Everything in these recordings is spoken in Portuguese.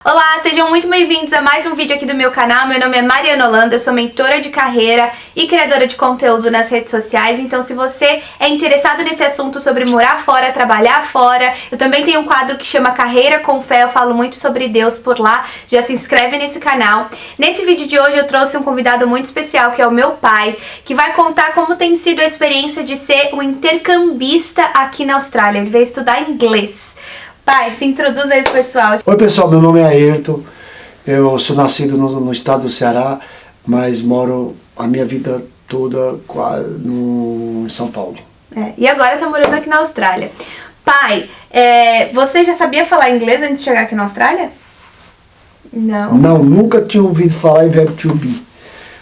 Olá, sejam muito bem-vindos a mais um vídeo aqui do meu canal. Meu nome é Mariana Holanda, eu sou mentora de carreira e criadora de conteúdo nas redes sociais. Então, se você é interessado nesse assunto sobre morar fora, trabalhar fora, eu também tenho um quadro que chama Carreira com Fé, eu falo muito sobre Deus por lá. Já se inscreve nesse canal. Nesse vídeo de hoje eu trouxe um convidado muito especial, que é o meu pai, que vai contar como tem sido a experiência de ser um intercambista aqui na Austrália. Ele veio estudar inglês. Pai, se introduz aí pro pessoal. Oi pessoal, meu nome é Ayrton, eu sou nascido no estado do Ceará, mas moro a minha vida toda em São Paulo. E agora tá morando aqui na Austrália. Pai, você já sabia falar inglês antes de chegar aqui na Austrália? Não. Não, nunca tinha ouvido falar em verbo to be.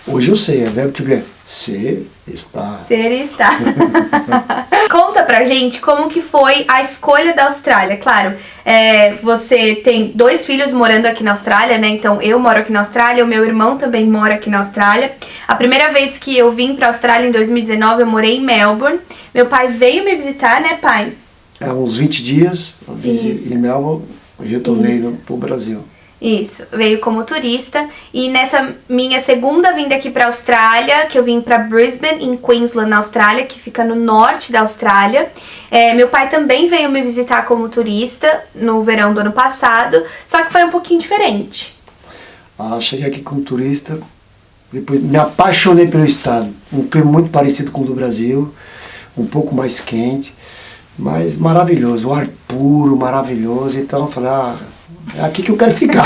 Hoje eu sei, verbo to be é ser, estar. Ser e estar. Conta pra gente como que foi a escolha da Austrália. Claro, você tem 2 filhos morando aqui na Austrália, né? Então eu moro aqui na Austrália, o meu irmão também mora aqui na Austrália. A primeira vez que eu vim pra Austrália, em 2019, eu morei em Melbourne. Meu pai veio me visitar, né, pai? Há uns 20 dias, eu visitei em Melbourne e retornei pro Brasil. Isso, veio como turista, e nessa minha segunda vinda aqui pra Austrália, que eu vim pra Brisbane, em Queensland, na Austrália, que fica no norte da Austrália, meu pai também veio me visitar como turista no verão do ano passado, só que foi um pouquinho diferente. Cheguei aqui como turista, depois me apaixonei pelo estado, um clima muito parecido com o do Brasil, um pouco mais quente, mas maravilhoso, o ar puro, maravilhoso, então eu falei, é aqui que eu quero ficar.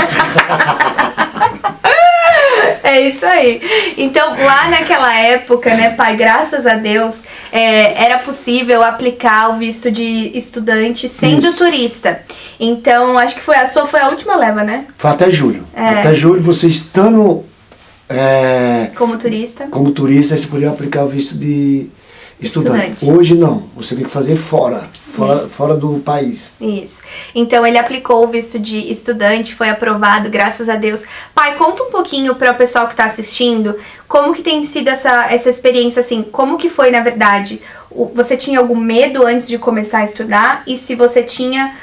É isso aí. Então, lá naquela época, né, pai, graças a Deus, era possível aplicar o visto de estudante sendo turista. Então, acho que a sua foi a última leva, né? Foi até julho. Até julho, você estando como turista, você podia aplicar o visto de estudante. Hoje não, você tem que fazer fora do país. Isso. Então ele aplicou o visto de estudante, foi aprovado, graças a Deus. Pai, conta um pouquinho para o pessoal que está assistindo, como que tem sido essa experiência, assim, como que foi na verdade? Você tinha algum medo antes de começar a estudar? E se você tinha,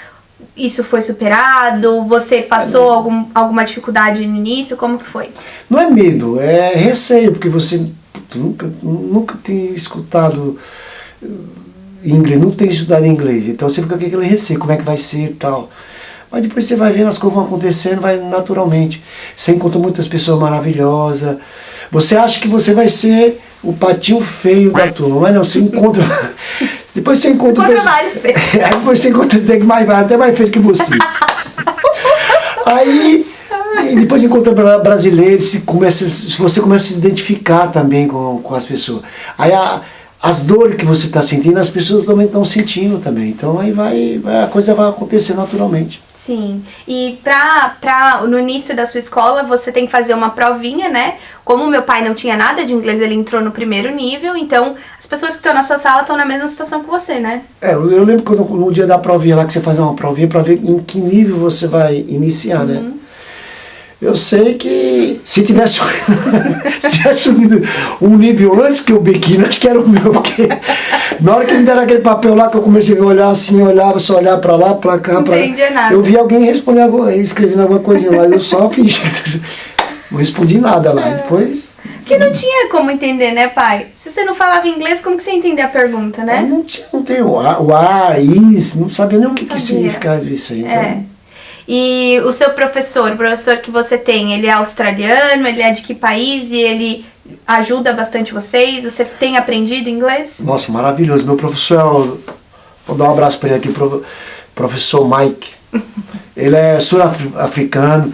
isso foi superado? Você passou alguma dificuldade no início? Como que foi? Não é medo, é receio, porque você nunca tem escutado inglês, não tem estudado inglês, então você fica com aquele receio, como é que vai ser e tal. Mas depois você vai vendo, as coisas vão acontecendo, vai naturalmente. Você encontra muitas pessoas maravilhosas, você acha que você vai ser o patinho feio da turma, mas não, você encontra... Depois você encontra vários feios. Depois você encontra até mais feio que você. Aí... E depois encontra brasileiros, você começa a se identificar também com as pessoas. Aí as dores que você está sentindo, as pessoas também estão sentindo também. Então aí a coisa vai acontecer naturalmente. Sim. E no início da sua escola, você tem que fazer uma provinha, né? Como o meu pai não tinha nada de inglês, ele entrou no primeiro nível, então as pessoas que estão na sua sala estão na mesma situação que você, né? Eu lembro quando no dia da provinha lá, que você faz uma provinha para ver em que nível você vai iniciar, né? Eu sei que se tivesse subido um nível antes que o biquíni, acho que era o meu, porque na hora que me deram aquele papel lá, que eu comecei a olhar assim, só olhar pra lá, pra cá, pra lá. Nada. Eu vi alguém escrevendo alguma coisinha lá, eu só fingi, não respondi nada lá, e depois... Porque não tinha como entender, né, pai? Se você não falava inglês, como que você ia entender a pergunta, né? Não tem o ar, is, não sabia nem o que significava isso aí, então... E o seu professor, o professor que você tem, ele é australiano, ele é de que país e ele ajuda bastante vocês? Você tem aprendido inglês? Nossa, maravilhoso. Meu professor, vou dar um abraço para ele aqui, professor Mike. Ele é sul-africano,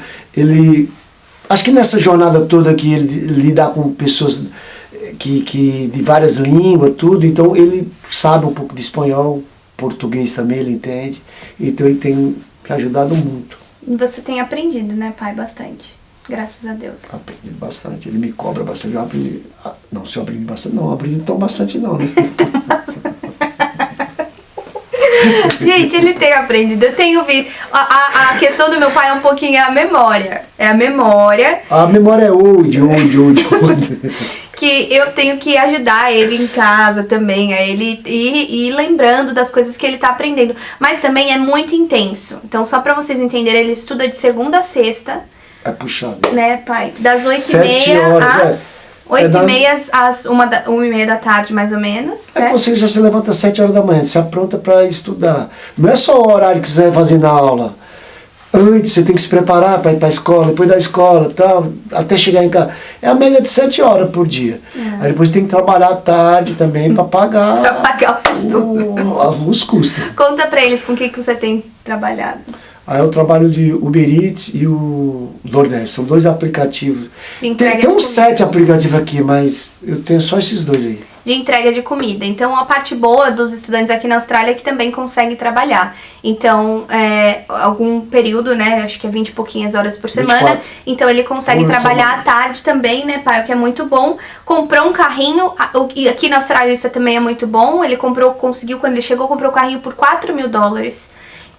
acho que nessa jornada toda que ele lidar com pessoas que de várias línguas, tudo, então ele sabe um pouco de espanhol, português também ele entende, então ele tem me ajudado muito. E você tem aprendido, né, pai? Bastante. Graças a Deus. Aprendi bastante. Ele me cobra bastante. Se eu aprendi bastante, não aprendi tão bastante não, né? Gente, ele tem aprendido. Eu tenho visto. A questão do meu pai é um pouquinho a memória. É a memória. A memória é old. que eu tenho que ajudar ele em casa também, a ele ir lembrando das coisas que ele tá aprendendo. Mas também é muito intenso. Então, só pra vocês entenderem, ele estuda de segunda a sexta. É puxado. Né, pai? Das 7 8h30 horas, às... 8h30 às 1h30 da tarde, mais ou menos. É que você já se levanta às 7 horas da manhã, se apronta para estudar. Não é só o horário que você vai fazer na aula. Antes você tem que se preparar para ir para a escola, depois da escola, tal, até chegar em casa. É a média de 7 horas por dia. Aí depois tem que trabalhar à tarde também para pagar, Pra pagar os estudos. os custos. Conta pra eles com o que você tem trabalhado. Aí eu trabalho de Uber Eats e o DoorDash. São 2 aplicativos. De entrega Tem de uns comida. 7 aplicativos aqui, mas eu tenho só esses 2 aí. De entrega de comida. Então, a parte boa dos estudantes aqui na Austrália é que também conseguem trabalhar. Então, algum período, né, acho que é 20 e pouquinhas horas por semana. 24. Então, ele consegue Por trabalhar semana. à tarde também, né, pai, o que é muito bom. Comprou um carrinho, e aqui na Austrália isso também é muito bom. Ele conseguiu, quando ele chegou, comprou um carrinho por $4.000.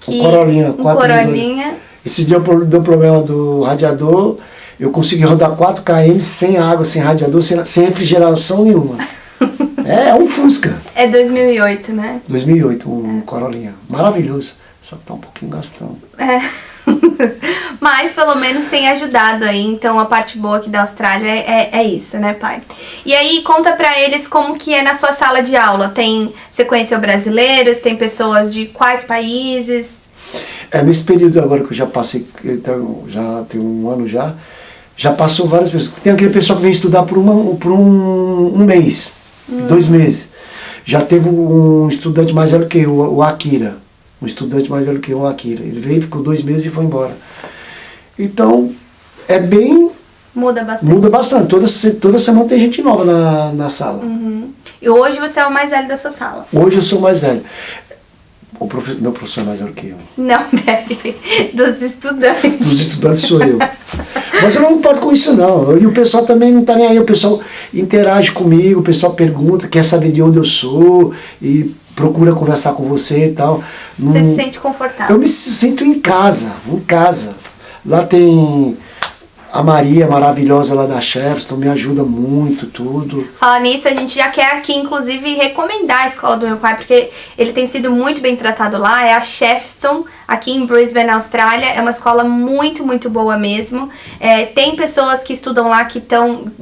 Um Corolinha, Um 4 Corolinha. Esses dias deu problema do radiador, eu consegui rodar 4 km sem água, sem radiador, sem refrigeração nenhuma. É um Fusca. É 2008, né? 2008, um Corolinha. Maravilhoso. Só que tá um pouquinho gastando. É. Mas pelo menos tem ajudado aí. Então a parte boa aqui da Austrália é isso, né, pai? E aí conta pra eles como que é na sua sala de aula. Você conheceu brasileiros? Tem pessoas de quais países? Nesse período agora que eu já passei, então, já tem um ano já passou várias pessoas. Tem aquele pessoal que vem estudar por um mês, 2 meses. Já teve um estudante mais velho que o Akira. Um estudante mais velho que o Akira. Ele veio, ficou 2 meses e foi embora. Então, é bem... Muda bastante. Muda bastante. Toda semana tem gente nova na sala. E hoje você é o mais velho da sua sala? Hoje eu sou mais velho. Meu professor é mais velho que eu. Não, deve. Dos estudantes. Dos estudantes sou eu. Mas eu não me importo com isso não. E o pessoal também não tá nem aí. O pessoal interage comigo, o pessoal pergunta, quer saber de onde eu sou e procura conversar com você e tal. Você se sente confortável? Eu me sinto em casa, em casa. Lá tem a Maria maravilhosa lá da Chefston, me ajuda muito, tudo. Falar nisso, a gente já quer aqui, inclusive, recomendar a escola do meu pai, porque ele tem sido muito bem tratado lá. É a Chefston, aqui em Brisbane, na Austrália. É uma escola muito, muito boa mesmo. Tem pessoas que estudam lá que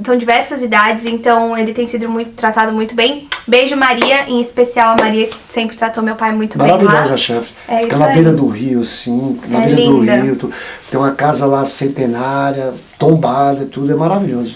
são diversas idades, então ele tem sido tratado muito bem. Beijo, Maria, em especial a Maria, que sempre tratou meu pai muito bem lá. Maravilhosa a Chefston. Fica na beira do rio, assim, na beira linda. do rio. Tem uma casa lá centenária, tombada, tudo, é maravilhoso.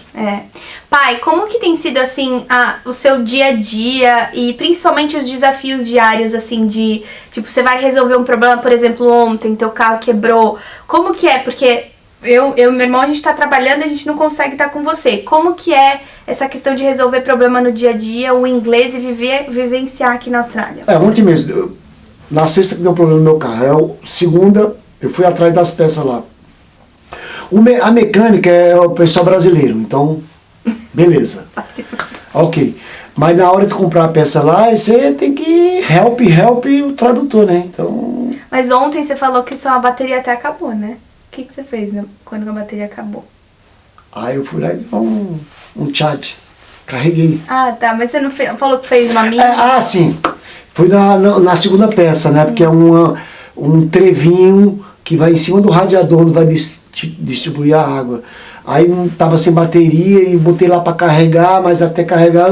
Pai, como que tem sido, assim, o seu dia a dia e principalmente os desafios diários, assim, de, tipo, você vai resolver um problema, por exemplo, ontem teu carro quebrou, como que é? Porque eu e meu irmão, a gente tá trabalhando e a gente não consegue estar com você. Como que é essa questão de resolver problema no dia a dia, o inglês e vivenciar aqui na Austrália? Ontem mesmo, na sexta que deu problema no meu carro, segunda eu fui atrás das peças lá. A mecânica é o pessoal brasileiro, então, beleza. Ok. Mas na hora de comprar a peça lá, você tem que help o tradutor, né? Então... Mas ontem você falou que sua bateria até acabou, né? O que você fez quando a bateria acabou? Aí eu fui lá e dei um chat. Carreguei. Ah, tá. Mas você não falou que fez uma mini? Sim. Foi na segunda peça, né? Porque é um trevinho que vai em cima do radiador, onde vai distribuir a água. Aí não tava sem bateria e botei lá para carregar, mas até carregar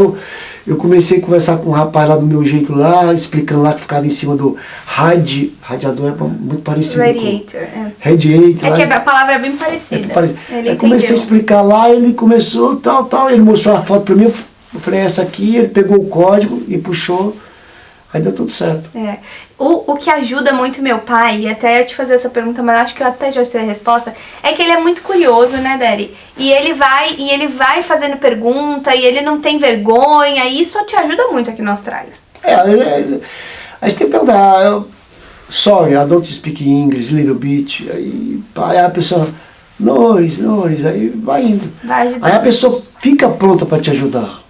eu comecei a conversar com um rapaz lá do meu jeito lá, explicando lá que ficava em cima do radiador, é muito parecido. Radiator, Radiator. É que a palavra é bem parecida. Aí comecei a explicar lá, ele começou tal, ele mostrou a foto para mim, eu falei, essa aqui, ele pegou o código e puxou, aí deu tudo certo. O que ajuda muito meu pai, e até eu te fazer essa pergunta, mas acho que eu até já sei a resposta, é que ele é muito curioso, né, Daddy? E ele vai fazendo pergunta, e ele não tem vergonha, e isso te ajuda muito aqui na Austrália. Aí você tem que perguntar, sorry, I don't speak English, little bit, aí a pessoa, noise, aí vai indo. Vai ajudar. Aí a pessoa fica pronta para te ajudar.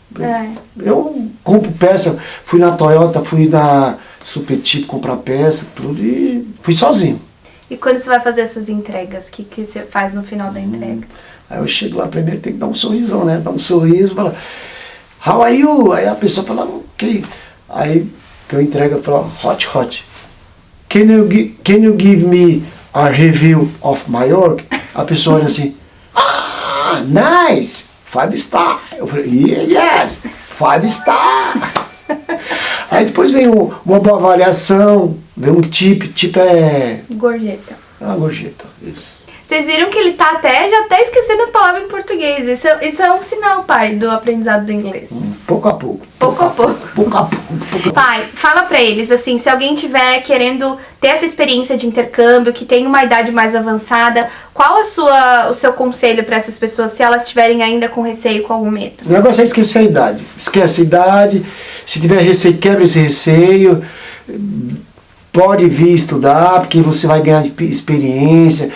Eu compro peça, fui na Toyota, fui na Super Chip comprar peça, tudo, e fui sozinho. E quando você vai fazer essas entregas, o que você faz no final da entrega? Aí eu chego lá primeiro, tem que dar um sorrisão, né? Dar um sorriso, falar, how are you? Aí a pessoa fala, ok. Aí que eu entrego, eu falo, hot. Can you give me a review of Mallorca? A pessoa olha assim, nice, 5 star. Eu falei, yes, 5 star. Aí depois vem uma boa avaliação, vem um tip é... Gorjeta. Uma gorjeta, isso. Vocês viram que ele tá já até esquecendo as palavras em português. Isso é um sinal, pai, do aprendizado do inglês. Pouco a pouco. Pouco a pouco. Pouco a pouco. Pai, fala pra eles, assim, se alguém tiver querendo ter essa experiência de intercâmbio, que tem uma idade mais avançada, qual o seu conselho pra essas pessoas, se elas estiverem ainda com receio, com algum medo? O negócio é esquecer a idade. Esquece a idade. Se tiver receio, quebra esse receio. Pode vir estudar, porque você vai ganhar experiência.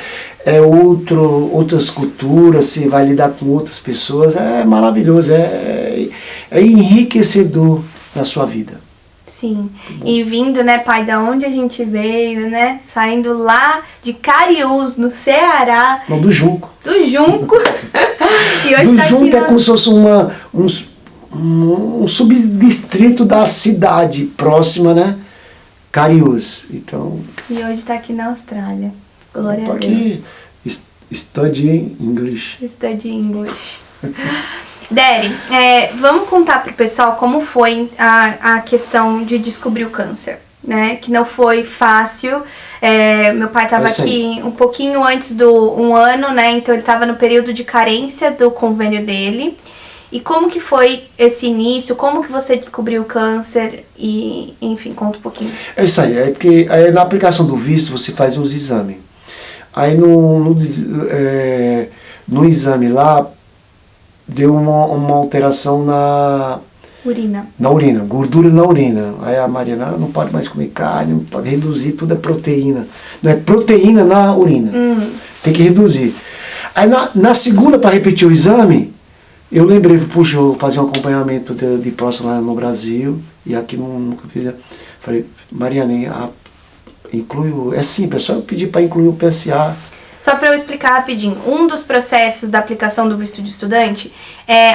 Outras culturas, você vai lidar com outras pessoas. É maravilhoso. É enriquecedor na sua vida. Sim, e vindo, né, pai, da onde a gente veio, né, saindo lá de Cariús, no Ceará. Não, do Junco. Do Junco. E hoje do tá Junco aqui é como se fosse um subdistrito da cidade próxima, né, Cariús. Então, e hoje tá aqui na Austrália. Glória a Deus. Aqui, studying English. Study English. Daddy, vamos contar pro pessoal como foi a questão de descobrir o câncer, né? Que não foi fácil. Meu pai estava aqui um pouquinho antes do 1 ano, né? Então ele estava no período de carência do convênio dele. E como que foi esse início? Como que você descobriu o câncer? E, enfim, conta um pouquinho. É isso aí. Porque na aplicação do visto você faz uns exames. Aí no exame lá, deu uma alteração na urina, gordura na urina. Aí a Mariana não pode mais comer carne, não pode reduzir, tudo é proteína. Não é proteína na urina. Tem que reduzir. Aí na segunda, para repetir o exame, eu lembrei, puxa, eu vou fazer um acompanhamento de próstata lá no Brasil, e aqui nunca fiz. Falei, Mariana, inclui é simples, é só eu pedir para incluir o PSA. Só para eu explicar rapidinho, um dos processos da aplicação do visto de estudante,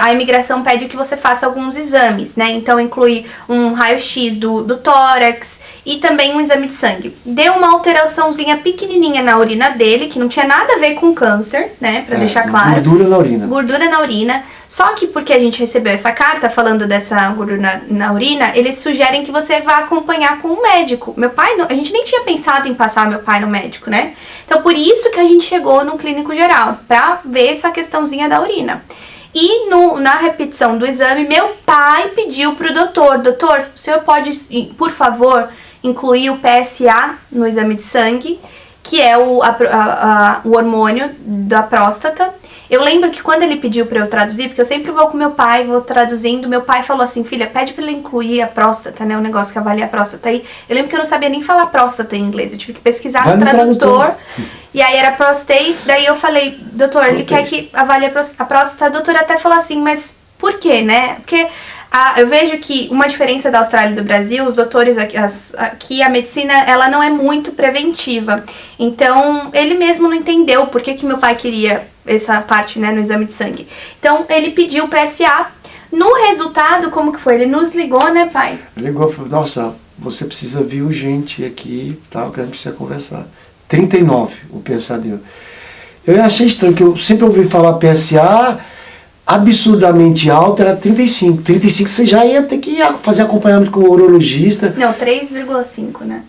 a imigração pede que você faça alguns exames, né? Então inclui um raio-x do tórax e também um exame de sangue. Deu uma alteraçãozinha pequenininha na urina dele, que não tinha nada a ver com câncer, né? Pra deixar claro. Gordura na urina. Gordura na urina. Só que porque a gente recebeu essa carta falando dessa gordura na urina, eles sugerem que você vá acompanhar com um médico. Meu pai, a gente nem tinha pensado em passar meu pai no médico, né? Então por isso que a gente chegou no clínico geral, pra ver essa questãozinha da urina. E na repetição do exame, meu pai pediu pro doutor, o senhor pode, por favor, incluir o PSA no exame de sangue, que é o hormônio da próstata. Eu lembro que quando ele pediu pra eu traduzir, porque eu sempre vou com meu pai, vou traduzindo, meu pai falou assim, filha, pede pra ele incluir a próstata, né, o negócio que avalia a próstata. Aí eu lembro que eu não sabia nem falar próstata em inglês, eu tive que pesquisar no tradutor, e aí era prostate, daí eu falei, doutor, ele quer que avalie a próstata, a doutora até falou assim, mas por quê, né, porque eu vejo que uma diferença da Austrália e do Brasil, os doutores aqui, a medicina, ela não é muito preventiva. Então, ele mesmo não entendeu por que meu pai queria essa parte, né, no exame de sangue. Então, ele pediu o PSA. No resultado, como que foi? Ele nos ligou, né, pai? Ligou e falou, nossa, você precisa vir urgente aqui, tal, que a gente precisa conversar. 39 o PSA deu. Eu achei estranho, que eu sempre ouvi falar PSA absurdamente alto, era 35. 35 você já ia ter que fazer acompanhamento com o urologista. Não, 3,5, né?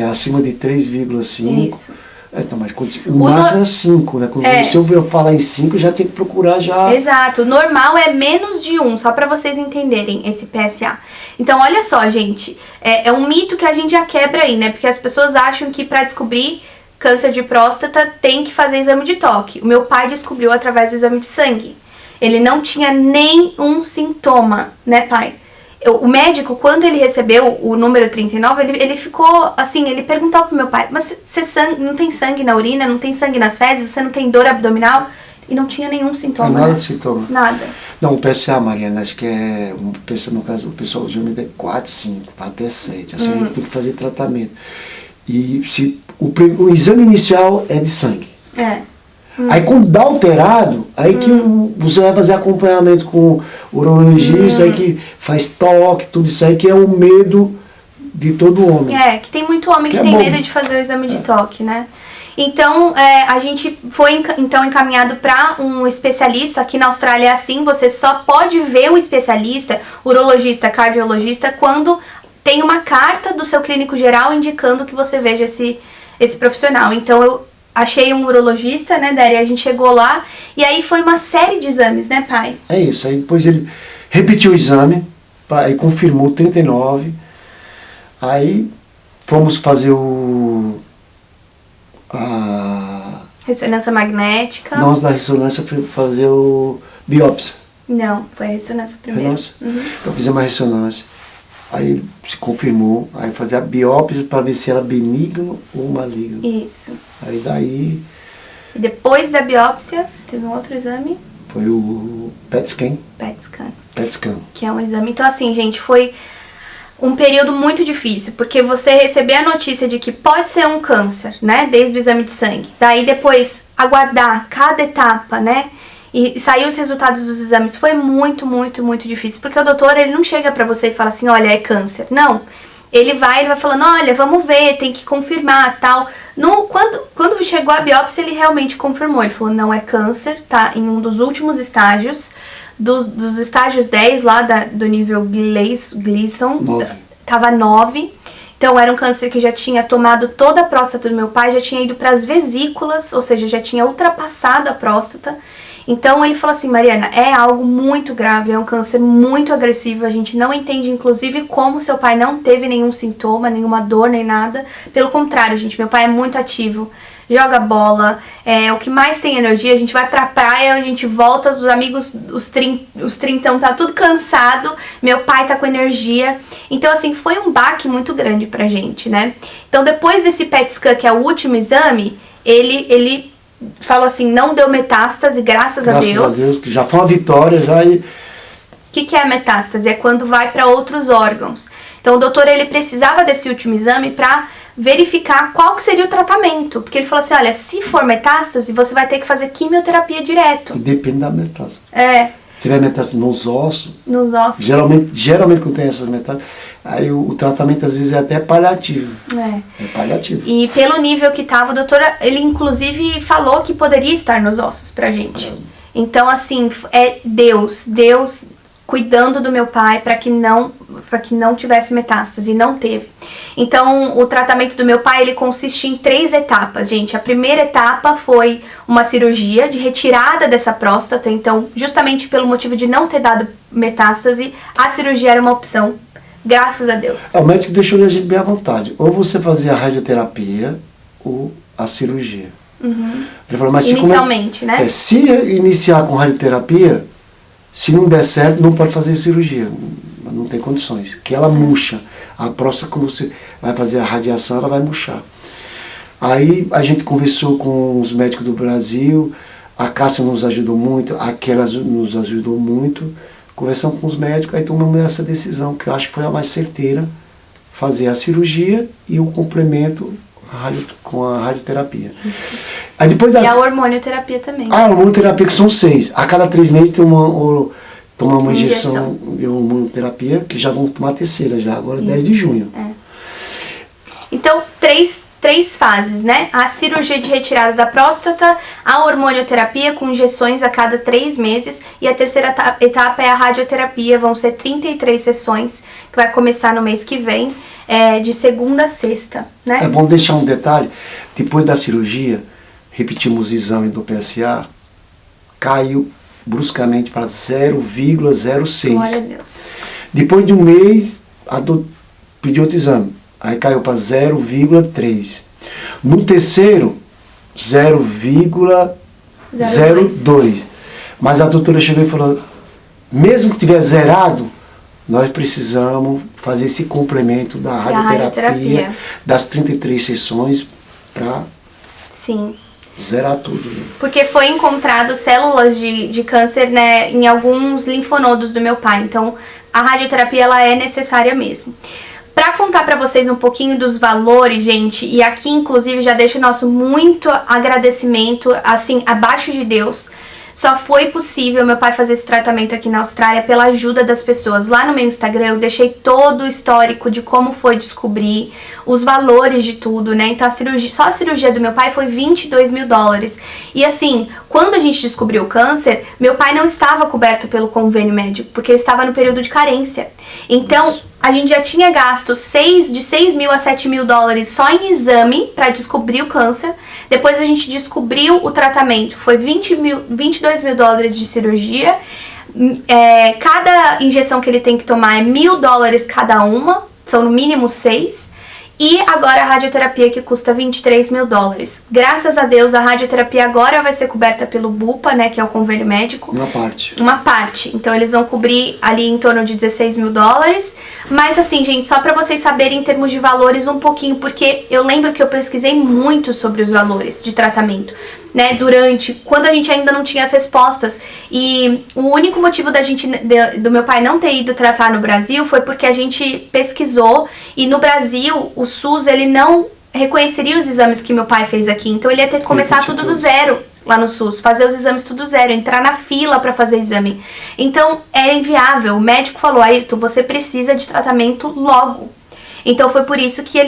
Acima de 3,5. Isso. Então, mas o máximo é 5, né? Quando você ouviu falar em 5, já tem que procurar já. Exato, o normal é menos de 1, só pra vocês entenderem esse PSA. Então, olha só, gente, é um mito que a gente já quebra aí, né? Porque as pessoas acham que pra descobrir câncer de próstata tem que fazer exame de toque. O meu pai descobriu através do exame de sangue. Ele não tinha nenhum sintoma, né, pai? O médico, quando ele recebeu o número 39, ele ficou assim, ele perguntou pro meu pai, mas você não tem sangue na urina, não tem sangue nas fezes, você não tem dor abdominal? E não tinha nenhum sintoma. Nada de sintoma. Nada. Não, o PSA, Mariana, acho que no caso, o pessoal de homem é 4, 5, até 7. Assim, a gente tem que fazer tratamento. E se o exame inicial é de sangue. Aí quando dá alterado, aí que você vai fazer acompanhamento com o urologista, aí que faz toque, tudo isso aí, que é o medo de todo homem. Que tem muito homem que tem medo de fazer o exame de toque, né? Então, a gente foi então encaminhado para um especialista. Aqui na Austrália é assim, você só pode ver um especialista, urologista, cardiologista, quando tem uma carta do seu clínico geral indicando que você veja esse profissional. Então, eu achei um urologista, né, Déria? A gente chegou lá e aí foi uma série de exames, né, pai? É isso. Aí depois ele repetiu o exame, aí confirmou 39. Aí fomos fazer a ressonância magnética. Nós da ressonância foi fazer o biópsia. Não, foi a ressonância primeiro. Então fizemos a ressonância. Aí se confirmou, aí fazer a biópsia para ver se era benigno ou maligno. Isso. Aí daí... E depois da biópsia, teve um outro exame? Foi o PET scan. PET scan. PET scan. Que é um exame. Então assim, gente, foi um período muito difícil, porque você receber a notícia de que pode ser um câncer, né, desde o exame de sangue. Daí depois aguardar cada etapa, né, e sair os resultados dos exames foi muito, muito, muito difícil, porque o doutor, ele não chega pra você e fala assim, olha, é câncer. Não, ele vai falando, olha, vamos ver, tem que confirmar, tal. Quando chegou a biópsia, ele realmente confirmou, ele falou, não é câncer, tá em um dos últimos estágios, dos estágios 10 lá do nível Gleason, 9. Tava 9. Então era um câncer que já tinha tomado toda a próstata do meu pai, já tinha ido para as vesículas, ou seja, já tinha ultrapassado a próstata. Então ele falou assim, Mariana, é algo muito grave, é um câncer muito agressivo, a gente não entende inclusive como seu pai não teve nenhum sintoma, nenhuma dor, nem nada. Pelo contrário, gente, meu pai é muito ativo, joga bola, é o que mais tem energia, a gente vai pra praia, a gente volta, os amigos, os trintão, tá tudo cansado, meu pai tá com energia. Então assim, foi um baque muito grande pra gente, né? Então depois desse PET scan, que é o último exame, ele falou assim, não deu metástase, graças a Deus. Graças a Deus, que já foi uma vitória, já. O que é a metástase? É quando vai para outros órgãos. Então o doutor, ele precisava desse último exame para verificar qual que seria o tratamento. Porque ele falou assim, olha, se for metástase, você vai ter que fazer quimioterapia direto. E depende da metástase. Se tiver metástase nos ossos. Nos ossos. Geralmente quando tem essas metástases, aí o tratamento às vezes é até paliativo. É paliativo. E pelo nível que tava, o doutor, ele inclusive falou que poderia estar nos ossos pra gente. Então assim, é Deus cuidando do meu pai para que não tivesse metástase, e não teve. Então, o tratamento do meu pai, ele consiste em 3 etapas, gente. A primeira etapa foi uma cirurgia de retirada dessa próstata, então, justamente pelo motivo de não ter dado metástase, a cirurgia era uma opção, graças a Deus. O médico deixou a gente bem à vontade. Ou você fazia a radioterapia ou a cirurgia. Ele falou, mas inicialmente, né? Se iniciar com radioterapia, se não der certo, não pode fazer cirurgia. Não tem condições. Que ela murcha. A próstata, quando você vai fazer a radiação, ela vai murchar. Aí a gente conversou com os médicos do Brasil, a Cássia nos ajudou muito, aquela nos ajudou muito. Conversamos com os médicos, aí tomamos essa decisão, que eu acho que foi a mais certeira, fazer a cirurgia e o complemento com a radioterapia. Isso. Aí depois e a hormonioterapia também. A hormonioterapia, que são 6. A cada 3 meses tem tomar uma injeção de hormonioterapia, que já vão tomar a terceira já, agora 10 de junho. Então, três fases, né? A cirurgia de retirada da próstata, a hormonioterapia com injeções a cada 3 meses e a terceira etapa é a radioterapia. Vão ser 33 sessões, que vai começar no mês que vem, de segunda a sexta, né? É bom deixar um detalhe, depois da cirurgia, repetimos o exame do PSA, caiu bruscamente para 0,06. Glória a Deus. Depois de um mês, pediu outro exame. Aí caiu para 0,3. No terceiro, 0,02. Mas a doutora chegou e falou, mesmo que tiver zerado, nós precisamos fazer esse complemento da radioterapia. Das 33 sessões para zerar tudo. Porque foi encontrado células de câncer, né, em alguns linfonodos do meu pai. Então, a radioterapia ela é necessária mesmo. Pra contar pra vocês um pouquinho dos valores, gente, e aqui inclusive já deixo o nosso muito agradecimento, assim, abaixo de Deus. Só foi possível meu pai fazer esse tratamento aqui na Austrália pela ajuda das pessoas. Lá no meu Instagram eu deixei todo o histórico de como foi descobrir, os valores de tudo, né? Então só a cirurgia do meu pai foi 22 mil dólares. E assim, quando a gente descobriu o câncer, meu pai não estava coberto pelo convênio médico, porque ele estava no período de carência. Então, a gente já tinha gasto de 6 mil a 7 mil dólares só em exame para descobrir o câncer. Depois a gente descobriu o tratamento. Foi 22 mil dólares de cirurgia. Cada injeção que ele tem que tomar é 1.000 dólares cada uma. São no mínimo 6. E agora a radioterapia que custa 23 mil dólares. Graças a Deus, a radioterapia agora vai ser coberta pelo BUPA, né, que é o convênio médico. Uma parte. Uma parte. Então eles vão cobrir ali em torno de 16 mil dólares. Mas assim, gente, só pra vocês saberem em termos de valores um pouquinho, porque eu lembro que eu pesquisei muito sobre os valores de tratamento, né, quando a gente ainda não tinha as respostas. E o único motivo do meu pai não ter ido tratar no Brasil foi porque a gente pesquisou e no Brasil o SUS, ele não reconheceria os exames que meu pai fez aqui, então ele ia ter que começar tudo do zero lá no SUS, fazer os exames tudo zero, entrar na fila pra fazer exame. Então é inviável. O médico falou: Ayrton, você precisa de tratamento logo. Então foi por isso que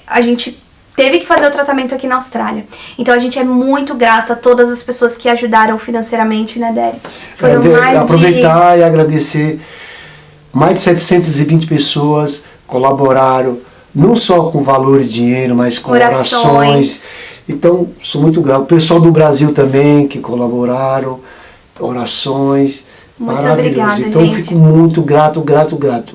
a gente teve que fazer o tratamento aqui na Austrália. Então a gente é muito grato a todas as pessoas que ajudaram financeiramente, né, Dery? Aproveitar e agradecer. Mais de 720 pessoas colaboraram, não só com valores de dinheiro, mas com orações. Então, sou muito grato. O pessoal do Brasil também, que colaboraram, orações. Muito maravilhoso. obrigada, então, gente. eu fico muito grato.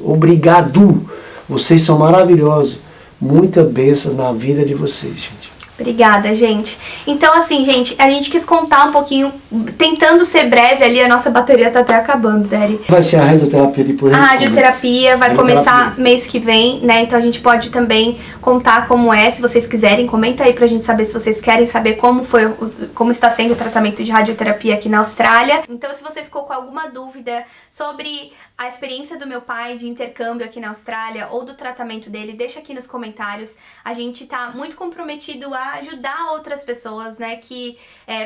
Obrigado. Vocês são maravilhosos. Muita bênção na vida de vocês, gente. Obrigada, gente. Então, assim, gente, a gente quis contar um pouquinho, tentando ser breve ali, a nossa bateria tá até acabando, Dery. Vai ser a radioterapia depois? A radioterapia vai começar mês que vem, né? Então a gente pode também contar como é, se vocês quiserem. Comenta aí pra gente saber se vocês querem saber como está sendo o tratamento de radioterapia aqui na Austrália. Então, se você ficou com alguma dúvida sobre a experiência do meu pai de intercâmbio aqui na Austrália ou do tratamento dele, deixa aqui nos comentários. A gente tá muito comprometido a ajudar outras pessoas, né, que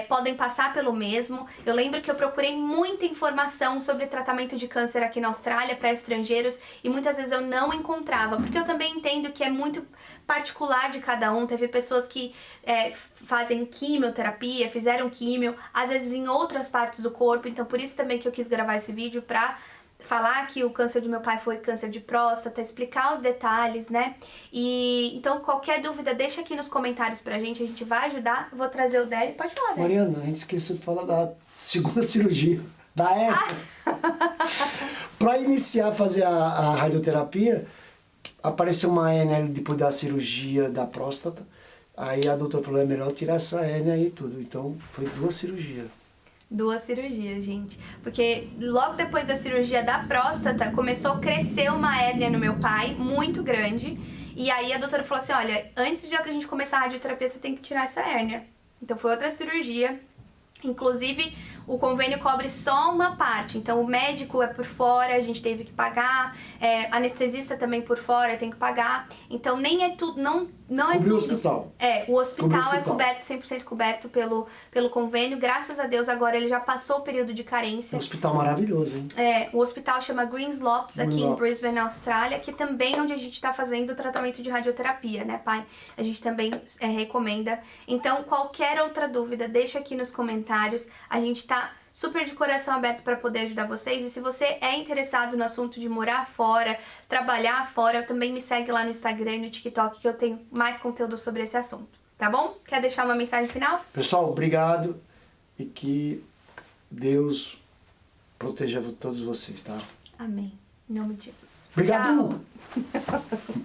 podem passar pelo mesmo. Eu lembro que eu procurei muita informação sobre tratamento de câncer aqui na Austrália para estrangeiros e muitas vezes eu não encontrava, porque eu também entendo que é muito particular de cada um. Teve pessoas que fazem quimioterapia, fizeram químio, às vezes em outras partes do corpo, então por isso também que eu quis gravar esse vídeo pra falar que o câncer do meu pai foi câncer de próstata, explicar os detalhes, né? E então qualquer dúvida deixa aqui nos comentários pra gente, a gente vai ajudar. Vou trazer o Dery, pode falar, Dery. Mariana, a gente esqueceu de falar da segunda cirurgia, da hérnia. Para iniciar a fazer a radioterapia, apareceu uma hérnia depois da cirurgia da próstata. Aí a doutora falou: é melhor tirar essa hérnia aí e tudo. Então foi 2 cirurgias. 2 cirurgias, gente. Porque logo depois da cirurgia da próstata, começou a crescer uma hérnia no meu pai, muito grande. E aí a doutora falou assim: olha, antes de a gente começar a radioterapia, você tem que tirar essa hérnia. Então foi outra cirurgia. Inclusive, o convênio cobre só uma parte. Então, o médico é por fora, a gente teve que pagar. Anestesista também por fora, tem que pagar. Então, nem é tudo, não é tudo. O hospital. O hospital é coberto, 100% coberto pelo convênio. Graças a Deus, agora ele já passou o período de carência. É um hospital maravilhoso, hein? O hospital chama Greenslops, aqui em Brisbane, na Austrália, que também é onde a gente está fazendo o tratamento de radioterapia, né, pai? A gente também recomenda. Então, qualquer outra dúvida, deixa aqui nos comentários. A gente tá super de coração aberto para poder ajudar vocês. E se você é interessado no assunto de morar fora, trabalhar fora, também me segue lá no Instagram e no TikTok, que eu tenho mais conteúdo sobre esse assunto, tá bom? Quer deixar uma mensagem final? Pessoal, obrigado e que Deus proteja todos vocês, tá? Amém. Em nome de Jesus. Obrigado! Tchau.